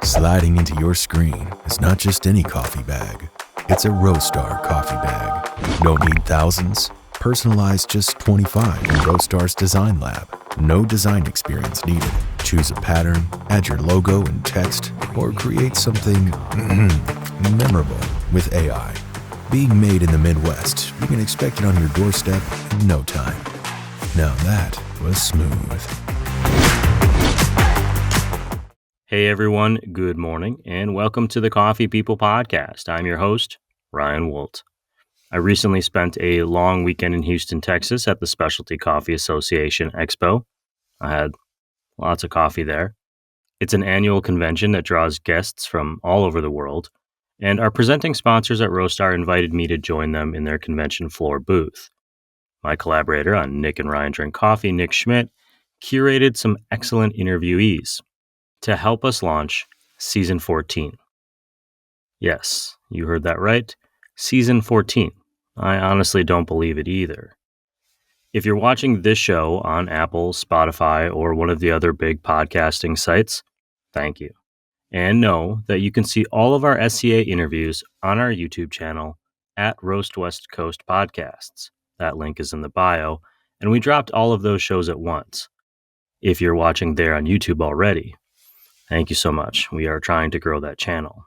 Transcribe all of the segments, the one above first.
Sliding into your screen is not just any coffee bag. It's a Roastar coffee bag. Don't need thousands. Personalized just 25 in Roastar's Design Lab. No design experience needed. Choose a pattern, add your logo and text, or create something memorable with AI. Being made in the Midwest, you can expect it on your doorstep in no time. Now that was smooth. Hey everyone, good morning, and welcome to the Coffee People Podcast. I'm your host, Ryan Woldt. I recently spent a long weekend in Houston, Texas at the Specialty Coffee Association Expo. I had lots of coffee there. It's an annual convention that draws guests from all over the world, and our presenting sponsors at Roastar invited me to join them in their convention floor booth. My collaborator on Nick and Ryan Drink Coffee, Nick Schmidt, curated some excellent interviewees to help us launch Season 14. Yes, you heard that right. Season 14. I honestly don't believe it either. If you're watching this show on Apple, Spotify, or one of the other big podcasting sites, thank you. And know that you can see all of our SCA interviews on our YouTube channel at Roast West Coast Podcasts. That link is in the bio, and we dropped all of those shows at once. If you're watching there on YouTube already, thank you so much. We are trying to grow that channel.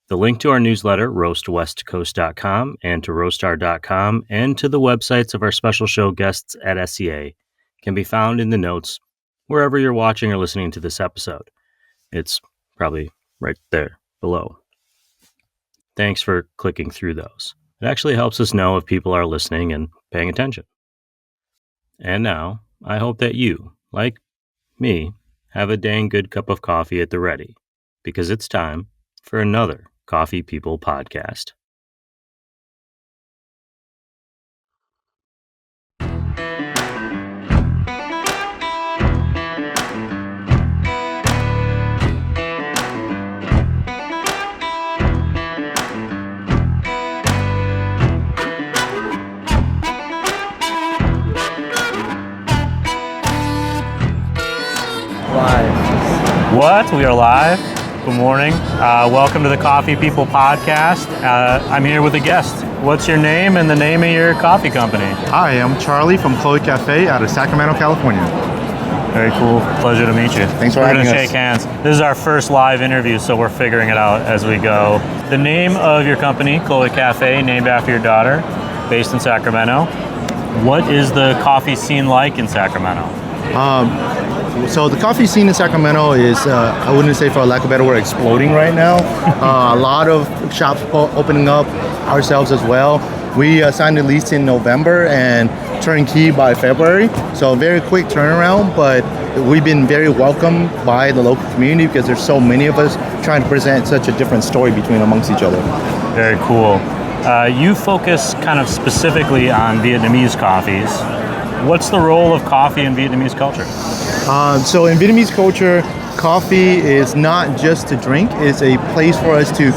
The link to our newsletter, roastwestcoast.com, and to roastar.com, and to the websites of our special show guests at SCA can be found in the notes wherever you're watching or listening to this episode. It's probably right there below. Thanks for clicking through those. It actually helps us know if people are listening and paying attention. And now, I hope that you, like me, have a dang good cup of coffee at the ready, because it's time for another Coffee People Podcast. What? We are live. Good morning. Welcome to the Coffee People Podcast. I'm here with a guest. What's your name and the name of your coffee company? Hi, I'm Charley from Chloé Cà Phé out of Sacramento, California. Very cool. Pleasure to meet you. Thanks for having us. We're going to shake hands. This is our first live interview, so we're figuring it out as we go. The name of your company, Chloé Cà Phé, named after your daughter, based in Sacramento. What is the coffee scene like in Sacramento? So the coffee scene in Sacramento is, I wouldn't say for lack of a better word, exploding right now. A lot of shops opening up, ourselves as well. We signed a lease in November and turnkey by February. So very quick turnaround, but we've been very welcomed by the local community because there's so many of us trying to present such a different story amongst each other. Very cool. You focus kind of specifically on Vietnamese coffees. What's the role of coffee in Vietnamese culture? So in Vietnamese culture, coffee is not just to drink. It's a place for us to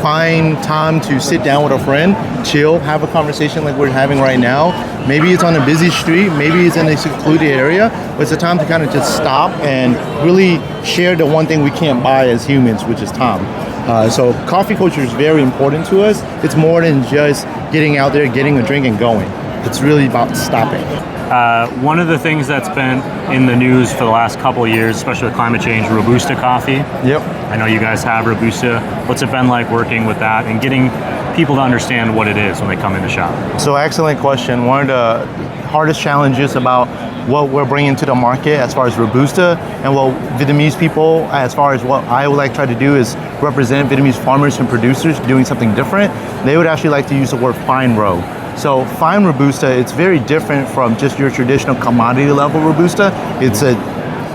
find time to sit down with a friend, chill, have a conversation like we're having right now. Maybe it's on a busy street, maybe it's in a secluded area, but it's a time to kind of just stop and really share the one thing we can't buy as humans, which is time. So coffee culture is very important to us. It's more than just getting out there, getting a drink and going. It's really about stopping. One of the things that's been in the news for the last couple of years, especially with climate change, Robusta coffee. Yep. I know you guys have Robusta. What's it been like working with that and getting people to understand what it is when they come in the shop? So excellent question. One of the hardest challenges about what we're bringing to the market as far as Robusta and what Vietnamese people, as far as what I would like to try to do is represent Vietnamese farmers and producers doing something different. They would actually like to use the word fine row. So fine Robusta, it's very different from just your traditional commodity level Robusta. It's a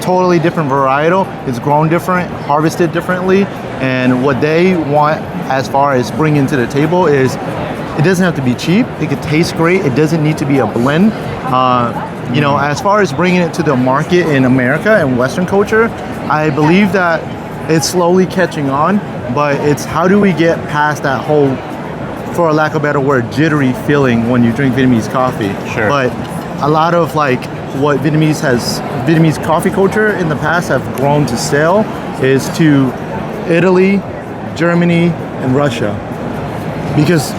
totally different varietal. It's grown different, harvested differently. And what they want as far as bringing to the table is it doesn't have to be cheap. It could taste great. It doesn't need to be a blend. As far as bringing it to the market in America and Western culture, I believe that it's slowly catching on, but it's how do we get past that whole, for lack of a better word, jittery feeling when you drink Vietnamese coffee. Sure. But a lot of what Vietnamese coffee culture in the past have grown to sell is to Italy, Germany, and Russia. Because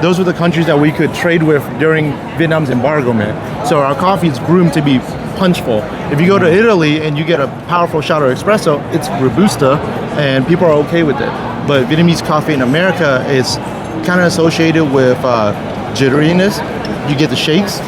those were the countries that we could trade with during Vietnam's embargoment. So our coffee is groomed to be punchful. If you go to Italy and you get a powerful shot of espresso, it's Robusta, and people are okay with it. But Vietnamese coffee in America is kind of associated with jitteriness. You get the shakes.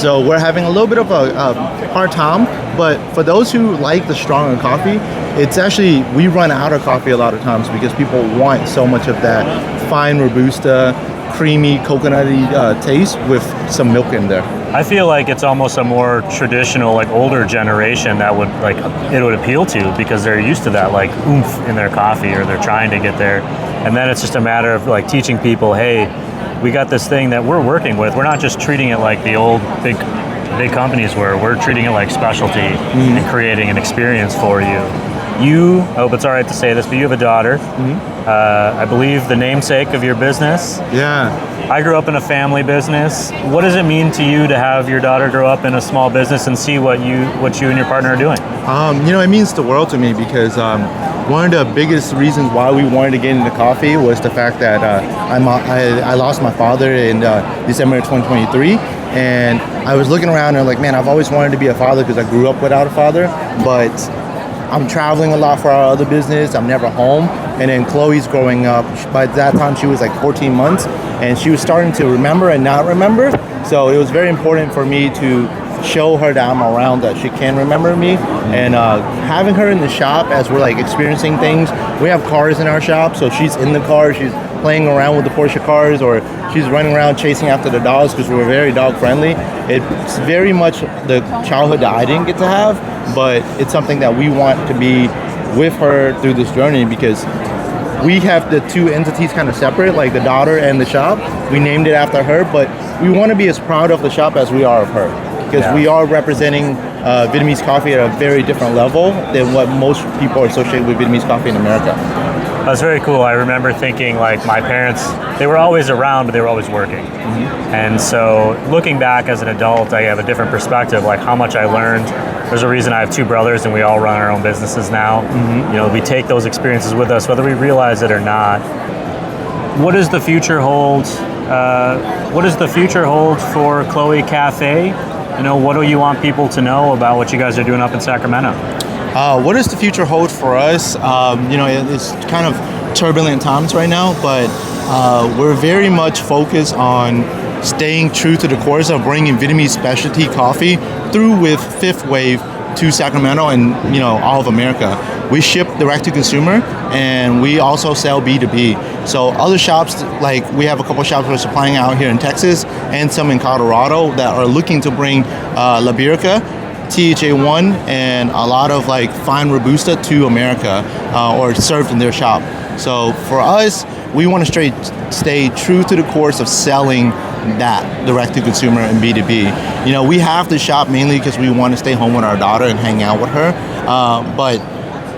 So we're having a little bit of a hard time, but for those who like the stronger coffee, it's actually, we run out of coffee a lot of times because people want so much of that fine Robusta, creamy, coconutty taste with some milk in there. I feel like it's almost a more traditional, like older generation that would like it would appeal to because they're used to that like oomph in their coffee, or they're trying to get there. And then it's just a matter of like teaching people, hey, we got this thing that we're working with. We're not just treating it like the old big companies were. We're treating it like specialty and creating an experience for you. You, I hope it's all right to say this, but you have a daughter. I believe the namesake of your business. Yeah. I grew up in a family business. What does it mean to you to have your daughter grow up in a small business and see what you and your partner are doing? It means the world to me because one of the biggest reasons why we wanted to get into coffee was the fact that I lost my father in December 2023. And I was looking around and like, man, I've always wanted to be a father because I grew up without a father, but I'm traveling a lot for our other business. I'm never home. And then Chloe's growing up. By that time, she was like 14 months, and she was starting to remember and not remember. So it was very important for me to show her that I'm around, that she can remember me. And having her in the shop as we're like experiencing things, we have cars in our shop, so she's in the car, she's playing around with the Porsche cars, or she's running around chasing after the dogs because we're very dog friendly. It's very much the childhood that I didn't get to have, but it's something that we want to be with her through this journey because we have the two entities kind of separate, like the daughter and the shop. We named it after her, but we want to be as proud of the shop as we are of her, because we are representing Vietnamese coffee at a very different level than what most people are associated with Vietnamese coffee in America. That's very cool. I remember thinking like my parents, they were always around, but they were always working. And so looking back as an adult, I have a different perspective, like how much I learned. There's a reason I have two brothers and we all run our own businesses now. You know, we take those experiences with us, whether we realize it or not. What does the future hold? What does the future hold for Chloé Cà Phê? You know, what do you want people to know about what you guys are doing up in Sacramento? What does the future hold for us? It's kind of turbulent times right now, but we're very much focused on staying true to the course of bringing Vietnamese specialty coffee through with Fifth Wave to Sacramento and all of America. We ship direct to consumer, and we also sell B2B. So other shops, like we have a couple shops we're supplying out here in Texas and some in Colorado that are looking to bring Liberica, THA1, and a lot of like fine Robusta to America or served in their shop. So for us, we want to stay true to the course of selling that direct to consumer and B2B. We have the shop mainly because we want to stay home with our daughter and hang out with her. But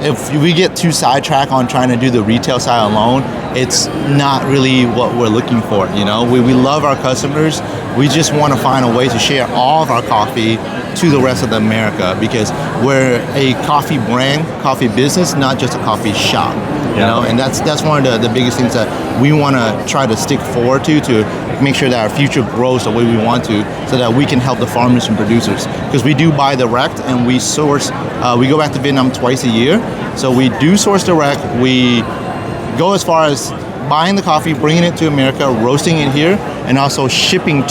if we get too sidetracked on trying to do the retail side alone, it's not really what we're looking for. We love our customers. We just want to find a way to share all of our coffee to the rest of America, because we're a coffee brand, coffee business, not just a coffee shop. And that's one of the biggest things that we want to try to stick forward to make sure that our future grows the way we want to, so that we can help the farmers and producers. Because we do buy direct, and we source. We go back to Vietnam twice a year, so we do source direct. We go as far as buying the coffee, bringing it to America, roasting it here, and also shipping a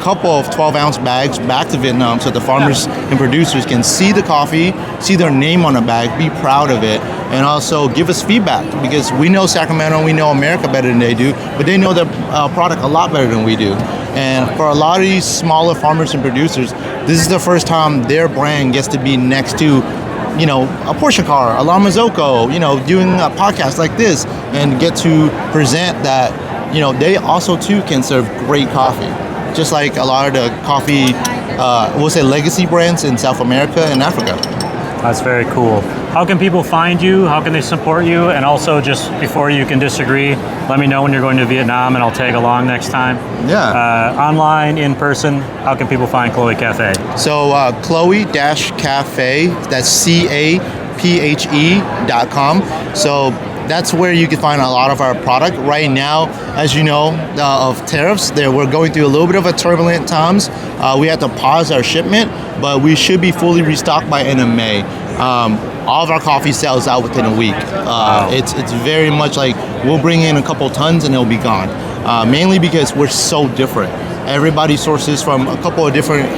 couple of 12-ounce bags back to Vietnam, so the farmers and producers can see the coffee, see their name on the bag, be proud of it, and also give us feedback, because we know Sacramento, we know America better than they do, but they know their product a lot better than we do. And for a lot of these smaller farmers and producers, this is the first time their brand gets to be next to a Porsche car, a La Marzocco, doing a podcast like this, and get to present that, they also too can serve great coffee. Just like a lot of the coffee, we'll say legacy brands in South America and Africa. That's very cool. How can people find you? How can they support you? And also, just before you can disagree, let me know when you're going to Vietnam and I'll tag along next time. Yeah. Online, in person, how can people find Chloé Cà Phê? So Chloé-Cafe, that's CLPHE.com. So that's where you can find a lot of our product. Right now, as you know, of tariffs, we're going through a little bit of a turbulent times. We had to pause our shipment, but we should be fully restocked by end of May. All of our coffee sells out within a week. It's very much like we'll bring in a couple tons and it'll be gone. Mainly because we're so different. Everybody sources from a couple of different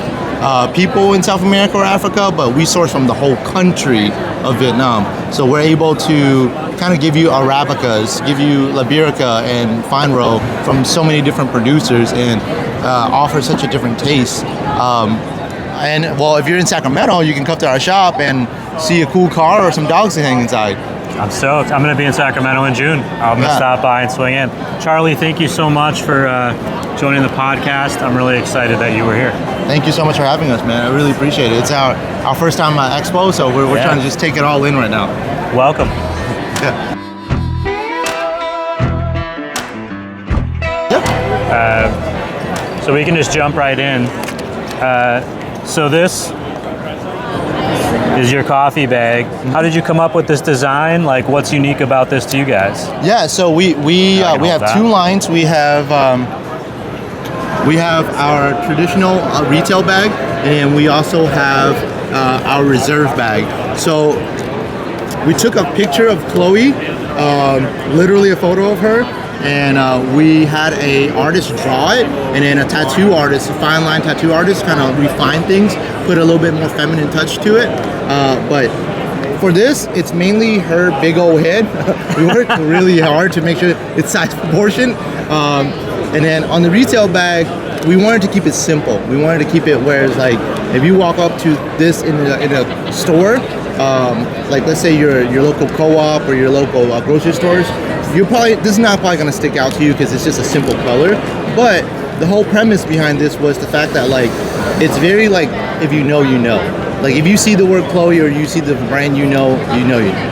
people in South America or Africa, but we source from the whole country of Vietnam. So we're able to kind of give you Arabicas, give you Liberica and Fine Row from so many different producers and offer such a different taste. And well, if you're in Sacramento, you can come to our shop and see a cool car or some dogs to hang inside. I'm stoked. I'm going to be in Sacramento in June. I'm going to stop by and swing in. Charlie, thank you so much for joining the podcast. I'm really excited that you were here. Thank you so much for having us, man. I really appreciate it. It's our first time at Expo, so we're trying to just take it all in right now. Welcome. Yeah. So we can just jump right in. So this is your coffee bag. How did you come up with this design? Like, what's unique about this to you guys? Yeah, so we have two lines. We have our traditional retail bag, and we also have our reserve bag. So we took a picture of Chloe, literally a photo of her, and we had a artist draw it, and then a tattoo artist, a fine line tattoo artist, kind of refine things, put a little bit more feminine touch to it. But for this, it's mainly her big old head. We worked really hard to make sure it's size proportion. And then on the retail bag, we wanted to keep it simple. We wanted to keep it where it's like, if you walk up to this in a store, like let's say your local co-op or your local grocery stores, this is not probably going to stick out to you because it's just a simple color. But the whole premise behind this was the fact that like it's very like if you know, you know. Like if you see the word Chloe or you see the brand, you know.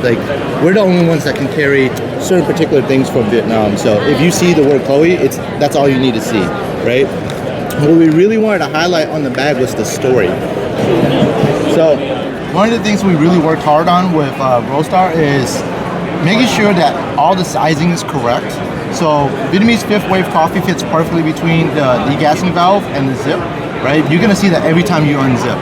Like we're the only ones that can carry certain particular things from Vietnam. So if you see the word Chloe, that's all you need to see, right? What we really wanted to highlight on the bag was the story. So one of the things we really worked hard on with Roastar is making sure that all the sizing is correct. So Vietnamese fifth wave coffee fits perfectly between the degassing valve and the zip, right? You're gonna see that every time you unzip.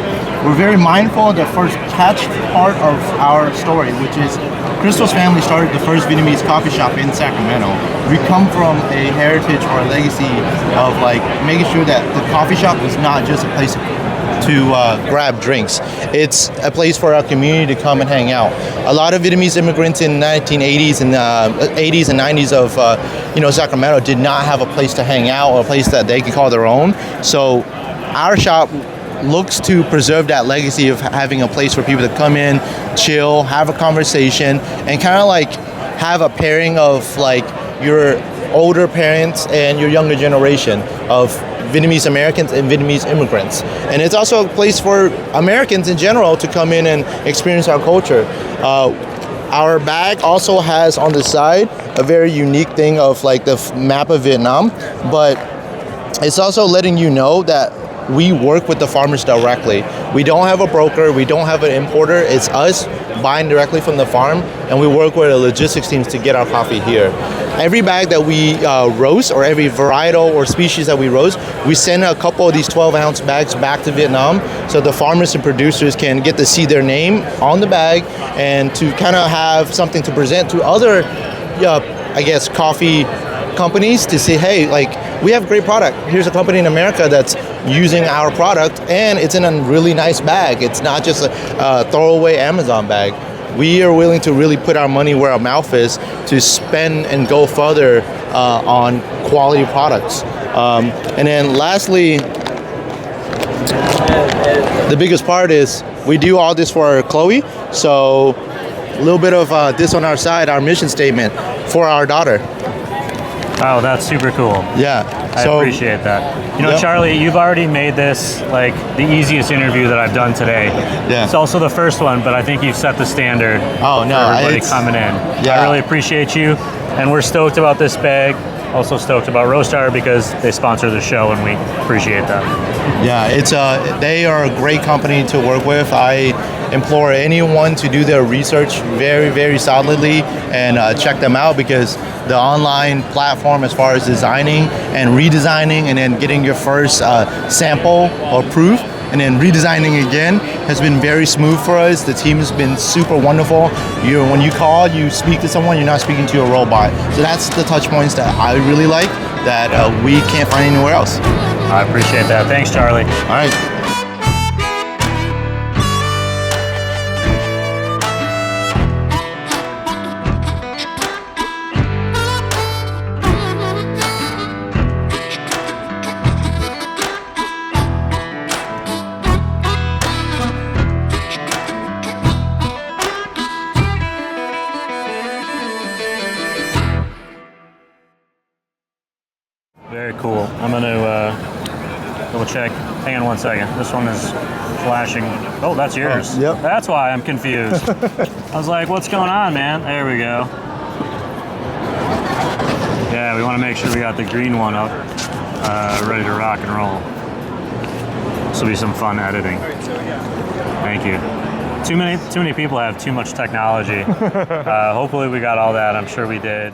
We're very mindful of the first catch part of our story, which is Crystal's family started the first Vietnamese coffee shop in Sacramento. We come from a heritage or a legacy of like making sure that the coffee shop is not just a place to grab drinks. It's a place for our community to come and hang out. A lot of Vietnamese immigrants in the 1980s and 80s and 90s of Sacramento did not have a place to hang out or a place that they could call their own. So our shop looks to preserve that legacy of having a place for people to come in, chill, have a conversation, and kind of like have a pairing of like your older parents and your younger generation of Vietnamese Americans and Vietnamese immigrants. And it's also a place for Americans in general to come in and experience our culture. Our bag also has on the side a very unique thing of like the map of Vietnam, but it's also letting you know that we work with the farmers directly. We don't have a broker, we don't have an importer, it's us buying directly from the farm, and we work with the logistics teams to get our coffee here. Every bag that we roast, or every varietal or species that we roast, we send a couple of these 12-ounce bags back to Vietnam so the farmers and producers can get to see their name on the bag and to kind of have something to present to other, coffee companies to say, hey, like, we have a great product. Here's a company in America that's using our product, and it's in a really nice bag. It's not just a throwaway Amazon bag. We are willing to really put our money where our mouth is to spend and go further on quality products. And then lastly, the biggest part is we do all this for Chloe. So a little bit of this on our side, our mission statement for our daughter. Oh, that's super cool. Yeah. I appreciate that. Yep. Charlie, you've already made this like the easiest interview that I've done today. Yeah. It's also the first one, but I think you've set the standard for everybody coming in. Yeah. I really appreciate you, and we're stoked about this bag. Also stoked about Roastar because they sponsor the show, and we appreciate that. Yeah, they are a great company to work with. I implore anyone to do their research very, very solidly and check them out, because the online platform as far as designing and redesigning and then getting your first sample or proof and then redesigning again has been very smooth for us. The team has been super wonderful. When you call, you speak to someone, you're not speaking to a robot. So that's the touch points that I really like that we can't find anywhere else. I appreciate that. Thanks, Charlie. All right. Very cool. I'm going to double check. Hang on one second. This one is flashing. Oh, that's yours. Yep. That's why I'm confused. I was like, what's going on, man? There we go. Yeah, we want to make sure we got the green one up, ready to rock and roll. This will be some fun editing. Thank you. Too many people have too much technology. Hopefully we got all that. I'm sure we did.